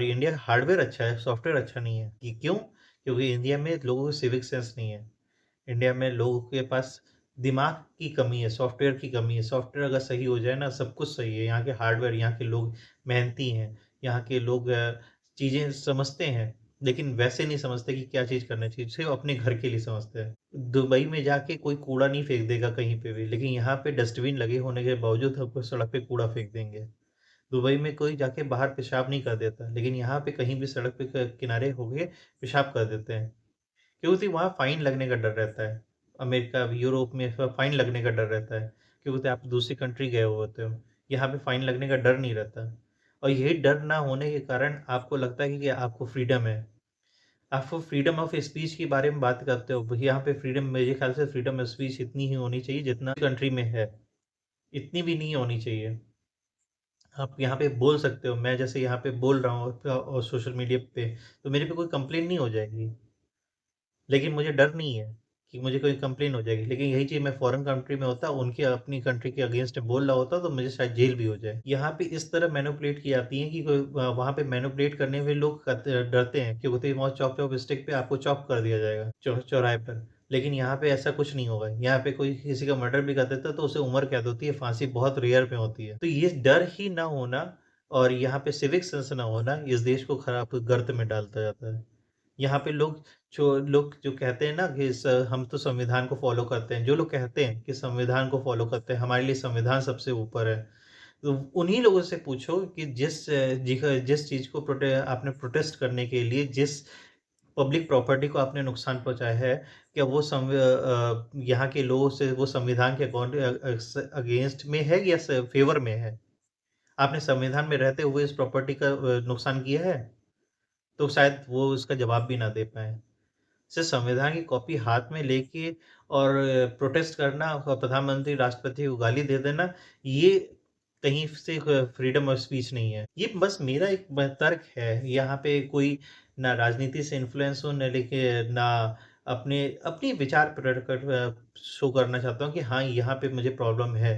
India का hardware अच्छा है, सॉफ्टवेयर अच्छा नहीं है। ये क्यों? क्योंकि इंडिया में लोगों को सिविक सेंस नहीं है। इंडिया में लोगों के पास दिमाग की कमी है, सॉफ्टवेयर की कमी है। सॉफ्टवेयर अगर सही हो जाए ना, सब कुछ सही है। यहाँ के हार्डवेयर, यहाँ के लोग मेहनती हैं, यहाँ के लोग चीज़ें समझते हैं, लेकिन वैसे नहीं समझते कि क्या चीज़ करना चाहिए, सिर्फ़ अपने घर के लिए समझते हैं। दुबई में जाके कोई कूड़ा नहीं फेंक देगा कहीं पे भी, लेकिन यहाँ पे डस्टबिन लगे होने के बावजूद आपको सड़क पे कूड़ा फेंक देंगे। दुबई में कोई जाके बाहर पेशाब नहीं कर देता, लेकिन यहाँ पे कहीं भी सड़क पे किनारे होके पेशाब कर देते हैं, क्योंकि वहाँ फाइन लगने का डर रहता है। अमेरिका, यूरोप में फाइन लगने का डर रहता है, क्योंकि आप दूसरी कंट्री गए हुए होते हो। यहाँ पे फाइन लगने का डर नहीं रहता, और यही डर ना होने के कारण आपको लगता है कि आपको फ्रीडम है। आप फ्रीडम ऑफ स्पीच के बारे में बात करते हो, यहाँ पे फ्रीडम, मेरे ख्याल से फ्रीडम ऑफ स्पीच इतनी ही होनी चाहिए जितना कंट्री में है, इतनी भी नहीं होनी चाहिए। आप यहाँ पे बोल सकते हो, मैं जैसे यहाँ पे बोल रहा हूँ और सोशल मीडिया पे, तो मेरे पे कोई कंप्लेन नहीं हो जाएगी। लेकिन मुझे डर नहीं है कि मुझे कोई कंप्लेन हो जाएगी। लेकिन यही चीज़ मैं फॉरेन कंट्री में होता, उनके अपनी कंट्री के अगेंस्ट बोल रहा होता, तो मुझे शायद जेल भी हो जाए। यहाँ पे इस तरह मैनिपुलेट की जाती है कि कोई वहाँ पे मैनिपुलेट करने में लोग डरते हैं, क्योंकि वहाँ चॉप स्टिक पे आपको चॉप कर दिया जाएगा चौराहे पर। लेकिन यहाँ पे ऐसा कुछ नहीं होगा। यहाँ पे कोई किसी का मर्डर भी कर देता है तो उसे उम्र कैद होती है, फांसी बहुत रेयर में होती है। तो ये डर ही ना होना और यहाँ पे सिविक सेंस ना होना इस देश को खराब गर्त में डालता जाता है। यहाँ पे लोग जो कहते हैं ना कि हम तो संविधान को फॉलो करते हैं, जो लोग कहते हैं कि संविधान को फॉलो करते हैं, हमारे लिए संविधान सबसे ऊपर है, तो उन्हीं लोगों से पूछो कि जिस चीज़ को आपने प्रोटेस्ट करने के लिए जिस पब्लिक प्रॉपर्टी को आपने नुकसान पहुँचाया है, क्या वो यहाँ के लोगों से वो संविधान के अगेंस्ट में है या फेवर में है? आपने संविधान में रहते हुए इस प्रॉपर्टी का नुकसान किया है? तो शायद वो उसका जवाब भी ना दे पाएँ। सिर्फ संविधान की कॉपी हाथ में लेके और प्रोटेस्ट करना और प्रधानमंत्री, राष्ट्रपति को गाली दे देना, ये कहीं से फ्रीडम ऑफ स्पीच नहीं है। ये बस मेरा एक तर्क है। यहाँ पे कोई ना राजनीति से इन्फ्लुएंस हूँ, ना लेके ना अपने अपनी विचार प्रकट शो करना चाहता हूँ कि हाँ, यहाँ पे मुझे प्रॉब्लम है।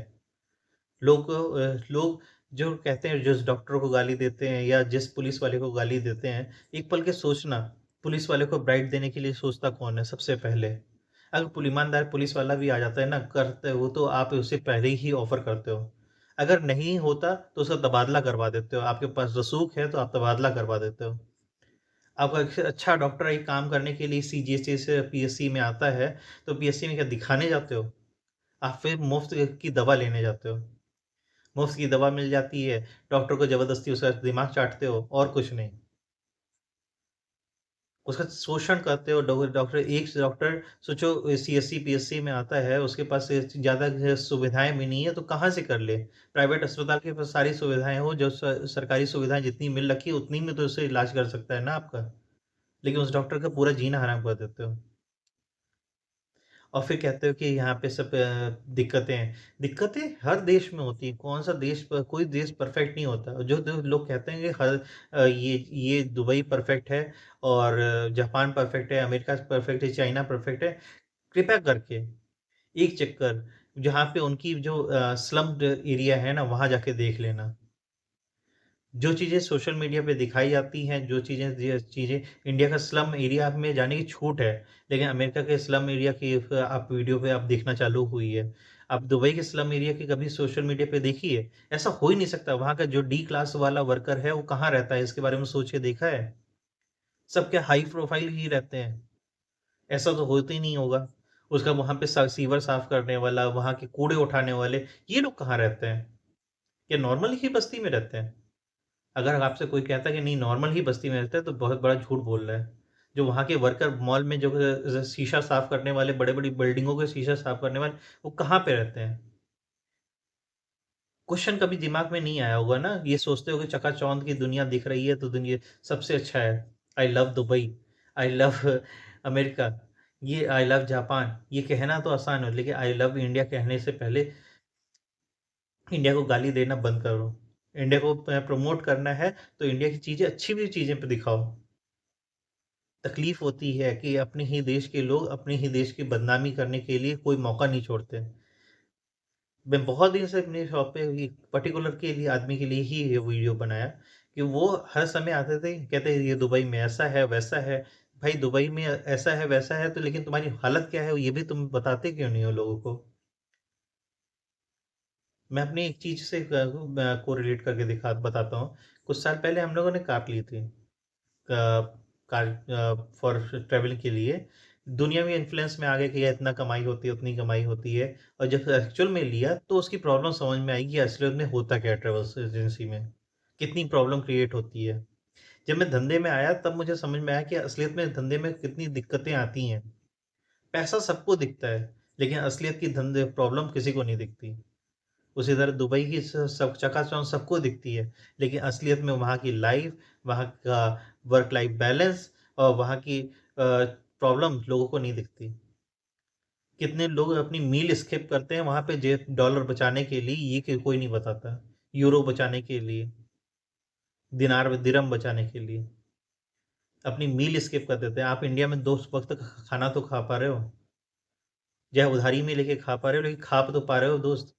लोग जो कहते हैं, जिस डॉक्टर को गाली देते हैं या जिस पुलिस वाले को गाली देते हैं, एक पल के सोचना, पुलिस वाले को ब्राइब देने के लिए सोचता कौन है सबसे पहले? अगर ईमानदार पुलिस वाला भी आ जाता है ना, करते हो तो आप उसे पहले ही ऑफ़र करते हो। अगर नहीं होता तो उसका तबादला करवा देते हो, आपके पास रसूख है तो आप तबादला करवा देते हो। अब अच्छा डॉक्टर एक काम करने के लिए सीजीएचएस से पीएससी में आता है, तो पीएससी में क्या दिखाने जाते हो? आप फिर मुफ़्त की दवा लेने जाते हो। मुफ्त की दवा मिल जाती है, डॉक्टर को ज़बरदस्ती उसका दिमाग चाटते हो और कुछ नहीं। उसका शोषण करते हो। डॉक्टर, एक डॉक्टर सोचो सीएससी, पीएससी में आता है, उसके पास ज़्यादा सुविधाएँ भी नहीं है, तो कहाँ से कर ले? प्राइवेट अस्पताल के पास सारी सुविधाएँ हो, जो सरकारी सुविधाएँ जितनी मिल रखी है, उतनी में तो उससे इलाज कर सकता है ना आपका। लेकिन उस डॉक्टर का पूरा जीना हराम कर देते हो। और फिर कहते हो कि यहाँ पे सब दिक्कतें हैं। दिक्कतें हर देश में होती हैं, कौन-सा देश प कोई देश परफेक्ट नहीं होता। जो जो लोग कहते हैं कि ये दुबई परफेक्ट है और जापान परफेक्ट है, अमेरिका परफेक्ट है, चाइना परफेक्ट है। कृपया करके एक चक्कर जहाँ पे उनकी जो स्लम्ड एरिया है ना, वहाँ जाके देख लेना। जो चीज़ें सोशल मीडिया पे दिखाई जाती हैं, जो चीज़ें इंडिया का स्लम एरिया में जाने की छूट है, लेकिन अमेरिका के स्लम एरिया की आप वीडियो पे आप देखना चालू हुई है। आप दुबई के स्लम एरिया की कभी सोशल मीडिया पे देखी है? ऐसा हो ही नहीं सकता। वहाँ का जो डी क्लास वाला वर्कर है, वो कहाँ रहता है? इसके बारे में सोच के देखा है? सब क्या हाई प्रोफाइल ही रहते हैं? ऐसा तो होता ही नहीं होगा। उसका वहाँ पे सीवर साफ करने वाला, वहाँ के कूड़े उठाने वाले, ये लोग कहाँ रहते हैं? क्या नॉर्मल ही बस्ती में रहते हैं? अगर आपसे कोई कहता है कि नहीं नॉर्मल ही बस्ती में रहता है तो बहुत बड़ा झूठ बोल रहा है। जो वहाँ के वर्कर मॉल में जो शीशा साफ करने वाले, बड़े-बड़ी बिल्डिंगों के शीशा साफ करने वाले, वो कहाँ पे रहते हैं? क्वेश्चन कभी दिमाग में नहीं आया होगा ना? ये सोचते हो कि चकाचौंध की दुनिया दिख रही है तो दुनिया सबसे अच्छा है। I love Dubai, I love America, ये आई लव जापान, ये कहना तो आसान है, लेकिन आई लव इंडिया कहने से पहले इंडिया को गाली देना बंद करो। इंडिया को प्रमोट करना है तो इंडिया की चीज़ें, अच्छी भी चीज़ें पे दिखाओ। तकलीफ़ होती है कि अपने ही देश के लोग अपने ही देश की बदनामी करने के लिए कोई मौका नहीं छोड़ते। मैं बहुत दिन से अपने शॉप पे एक पर्टिकुलर के लिए आदमी के लिए ही ये वीडियो बनाया कि वो हर समय आते थे, कहते ये दुबई में ऐसा है, वैसा है। भाई दुबई में ऐसा है, वैसा है तो लेकिन तुम्हारी हालत क्या है ये भी तुम बताते क्यों नहीं हो लोगों को? मैं अपनी एक चीज़ से कोरिलेट करके दिखा बताता हूँ। कुछ साल पहले हम लोगों ने कार ली थी। कार फॉर ट्रैवलिंग के लिए। दुनियावी इन्फ्लुएंस में आ गए कि इतना कमाई होती है, उतनी कमाई होती है और जब एक्चुअल में लिया तो उसकी प्रॉब्लम समझ में आई कि असलियत में होता क्या है ट्रैवल्स एजेंसी में, कितनी प्रॉब्लम क्रिएट होती है। जब मैं धंधे में आया तब मुझे समझ में आया कि असलियत में धंधे में कितनी दिक्कतें आती हैं। पैसा सबको दिखता है, लेकिन असलियत की धंधे प्रॉब्लम किसी को नहीं दिखती। उसी तरह दुबई की सब चकाचौंध सबको दिखती है, लेकिन असलियत में वहाँ की लाइफ़, वहाँ का वर्क लाइफ़ बैलेंस और वहाँ की प्रॉब्लम लोगों को नहीं दिखती। कितने लोग अपनी मील स्किप करते हैं वहाँ पे जे डॉलर बचाने के लिए, ये कि कोई नहीं बताता। यूरो बचाने के लिए, दिनार दिरहम बचाने के लिए, अपनी मील स्किप कर देते हैं। आप इंडिया में 2 वक़्त का खाना तो खा पा रहे हो, चाहे उधारी में लेके खा पा रहे हो, लेकिन खा तो पा रहे हो दोस्त।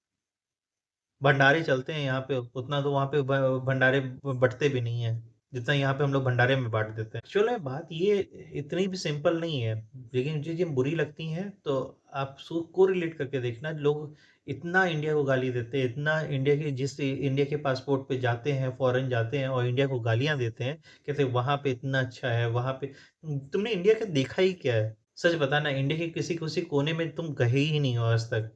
भंडारे चलते हैं यहाँ पे, उतना तो वहाँ पे भंडारे बँटते भी नहीं हैं, जितना यहाँ पे हम लोग भंडारे में बाँट देते हैं। एक्चुअल में बात ये इतनी भी सिंपल नहीं है, लेकिन जो चीज़ें बुरी लगती हैं तो आप उसको कोरिलेट करके देखना, लोग इतना इंडिया को गाली देते हैं, इतना इंडिया के इंडिया के पासपोर्ट पे जाते हैं, फ़ॉरेन जाते हैं और इंडिया को गालियाँ देते हैं, कहते हैं वहाँ पे इतना अच्छा है, वहाँ पे तुमने इंडिया का देखा ही क्या है? सच बताना इंडिया के किसी कोने में तुम गए ही नहीं हो आज तक।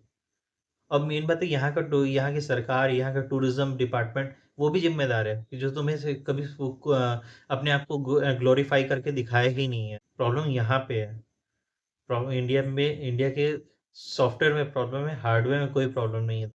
अब मेन बात है यहाँ की सरकार, यहाँ का टूरिज़्म डिपार्टमेंट वो भी ज़िम्मेदार है कि जो तुम्हें से कभी अपने आप को ग्लोरीफाई करके दिखाया ही नहीं है। प्रॉब्लम यहाँ पे है। प्रॉब्लम इंडिया के सॉफ्टवेयर में प्रॉब्लम है, हार्डवेयर में कोई प्रॉब्लम नहीं है।